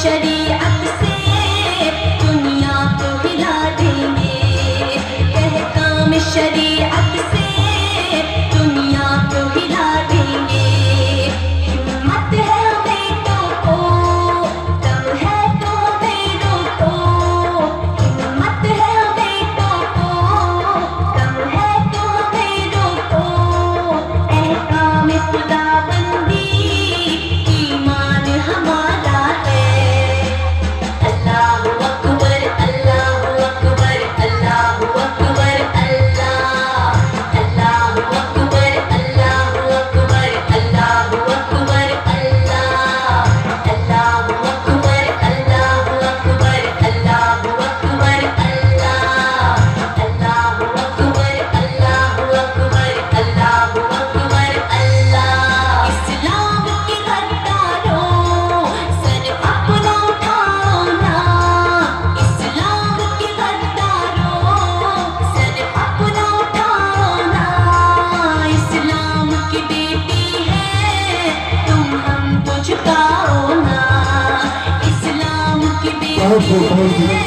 شریعت سے دنیا کو ہلا دیں گے، احکام شریعت سے دنیا کو ہلا دیں گے۔ ہمت ہے ہمیں ٹوکو، دم ہے تو ہمیں روکو، ہمت ہے ہمیں ٹوکو، دم ہے تو ہمیں روکو۔ احکام خدا بندی ایمان ہمارا ہے۔ اللہ اکبر اللہ اکبر اللہ اکبر اللہ، اللہ اکبر اللہ اکبر اللہ اکبر اللہ، اللہ اکبر اللہ اکبر اللہ اکبر اللہ، اللہ اکبر اللہ اکبر اللہ اکبر اللہ۔ اسلام کے غداروں سر اپنا اٹھاؤ نا، اسلام کے غداروں سر اپنا اٹھاؤ نا۔ اسلام کی بیٹی ہے تم، ہم کو جھکاؤ نا، اسلام کی بیٹی ہے